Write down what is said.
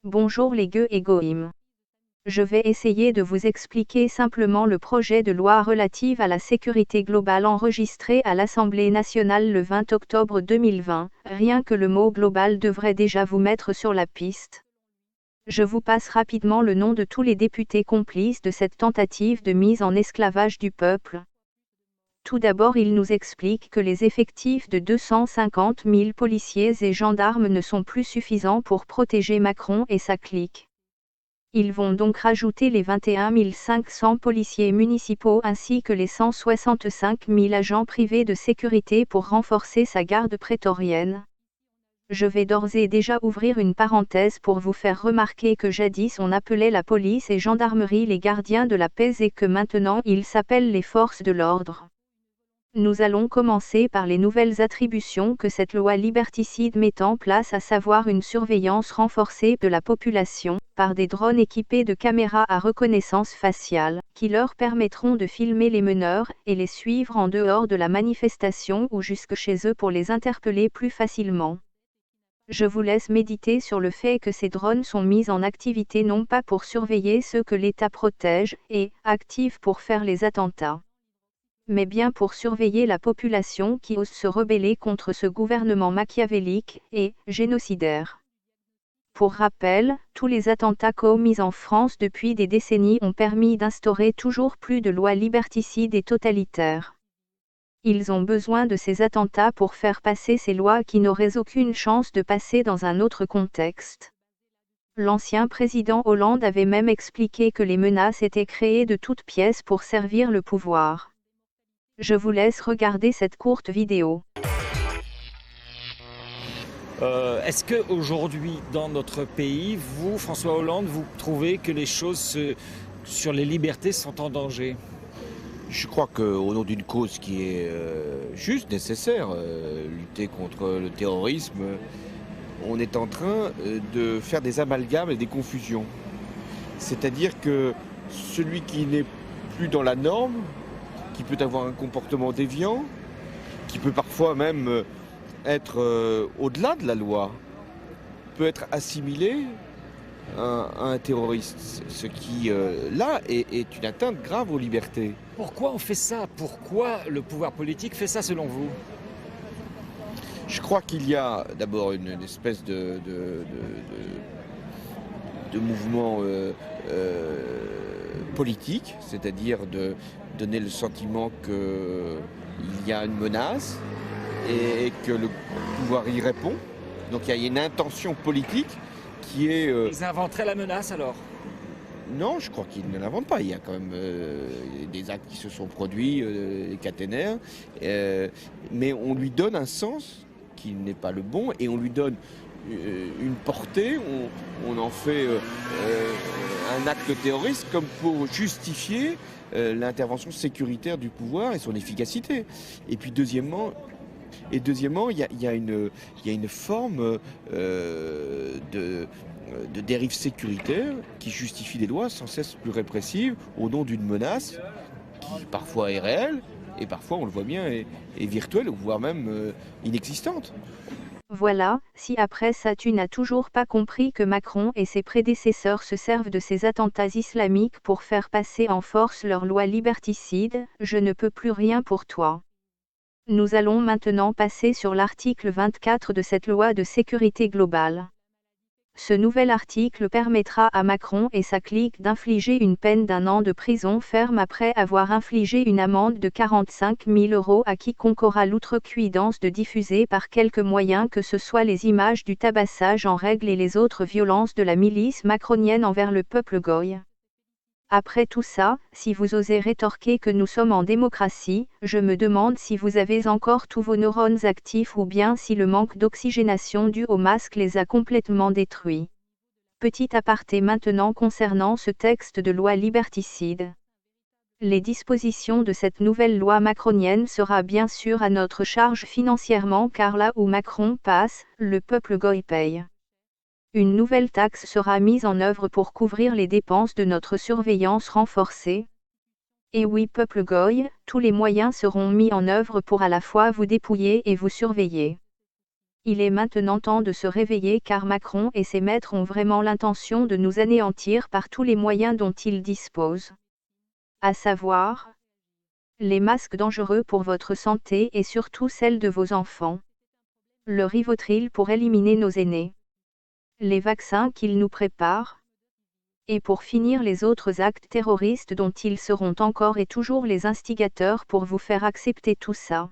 Bonjour les gueux et goïms. Je vais essayer de vous expliquer simplement le projet de loi relative à la sécurité globale enregistré à l'Assemblée nationale le 20 octobre 2020. Rien que le mot global devrait déjà vous mettre sur la piste. Je vous passe rapidement le nom de tous les députés complices de cette tentative de mise en esclavage du peuple. Tout d'abord, il nous explique que les effectifs de 250 000 policiers et gendarmes ne sont plus suffisants pour protéger Macron et sa clique. Ils vont donc rajouter les 21 500 policiers municipaux ainsi que les 165 000 agents privés de sécurité pour renforcer sa garde prétorienne. Je vais d'ores et déjà ouvrir une parenthèse pour vous faire remarquer que jadis on appelait la police et gendarmerie les gardiens de la paix et que maintenant ils s'appellent les forces de l'ordre. Nous allons commencer par les nouvelles attributions que cette loi liberticide met en place, à savoir une surveillance renforcée de la population, par des drones équipés de caméras à reconnaissance faciale, qui leur permettront de filmer les meneurs, et les suivre en dehors de la manifestation ou jusque chez eux pour les interpeller plus facilement. Je vous laisse méditer sur le fait que ces drones sont mis en activité non pas pour surveiller ceux que l'État protège, et actifs pour faire les attentats, mais bien pour surveiller la population qui ose se rebeller contre ce gouvernement machiavélique et génocidaire. Pour rappel, tous les attentats commis en France depuis des décennies ont permis d'instaurer toujours plus de lois liberticides et totalitaires. Ils ont besoin de ces attentats pour faire passer ces lois qui n'auraient aucune chance de passer dans un autre contexte. L'ancien président Hollande avait même expliqué que les menaces étaient créées de toutes pièces pour servir le pouvoir. Je vous laisse regarder cette courte vidéo. Est-ce qu'aujourd'hui, dans notre pays, vous, François Hollande, vous trouvez que les choses sur les libertés sont en danger? Je crois qu'au nom d'une cause qui est juste, nécessaire, lutter contre le terrorisme, on est en train de faire des amalgames et des confusions. C'est-à-dire que celui qui n'est plus dans la norme, qui peut avoir un comportement déviant, qui peut parfois même être au-delà de la loi, peut être assimilé à un terroriste, ce qui, là, est une atteinte grave aux libertés. Pourquoi on fait ça? Pourquoi le pouvoir politique fait ça selon vous? Je crois qu'il y a d'abord une espèce de mouvement politique, c'est-à-dire de donner le sentiment qu'il y a une menace et que le pouvoir y répond. Donc il y a une intention politique qui est... Ils inventeraient la menace alors? Non, je crois qu'ils ne l'inventent pas. Il y a quand même des actes qui se sont produits, des caténaires, mais on lui donne un sens qui n'est pas le bon et on lui donne une portée, on en fait un acte terroriste comme pour justifier l'intervention sécuritaire du pouvoir et son efficacité. Et puis deuxièmement, il y a une forme de dérive sécuritaire qui justifie des lois sans cesse plus répressives au nom d'une menace qui parfois est réelle et parfois, on le voit bien, est virtuelle, voire même inexistante. Voilà, si après ça tu n'as toujours pas compris que Macron et ses prédécesseurs se servent de ces attentats islamiques pour faire passer en force leurs lois liberticides, je ne peux plus rien pour toi. Nous allons maintenant passer sur l'article 24 de cette loi de sécurité globale. Ce nouvel article permettra à Macron et sa clique d'infliger une peine d'1 an de prison ferme après avoir infligé une amende de 45 000 € à quiconque aura l'outrecuidance de diffuser par quelque moyen que ce soit les images du tabassage en règle et les autres violences de la milice macronienne envers le peuple goy. Après tout ça, si vous osez rétorquer que nous sommes en démocratie, je me demande si vous avez encore tous vos neurones actifs ou bien si le manque d'oxygénation dû au masque les a complètement détruits. Petit aparté maintenant concernant ce texte de loi liberticide. Les dispositions de cette nouvelle loi macronienne sera bien sûr à notre charge financièrement car là où Macron passe, le peuple goy paye. Une nouvelle taxe sera mise en œuvre pour couvrir les dépenses de notre surveillance renforcée. Et oui, peuple goy, tous les moyens seront mis en œuvre pour à la fois vous dépouiller et vous surveiller. Il est maintenant temps de se réveiller car Macron et ses maîtres ont vraiment l'intention de nous anéantir par tous les moyens dont ils disposent. À savoir, les masques dangereux pour votre santé et surtout celle de vos enfants. Le Rivotril pour éliminer nos aînés. Les vaccins qu'ils nous préparent. Et pour finir les autres actes terroristes dont ils seront encore et toujours les instigateurs pour vous faire accepter tout ça.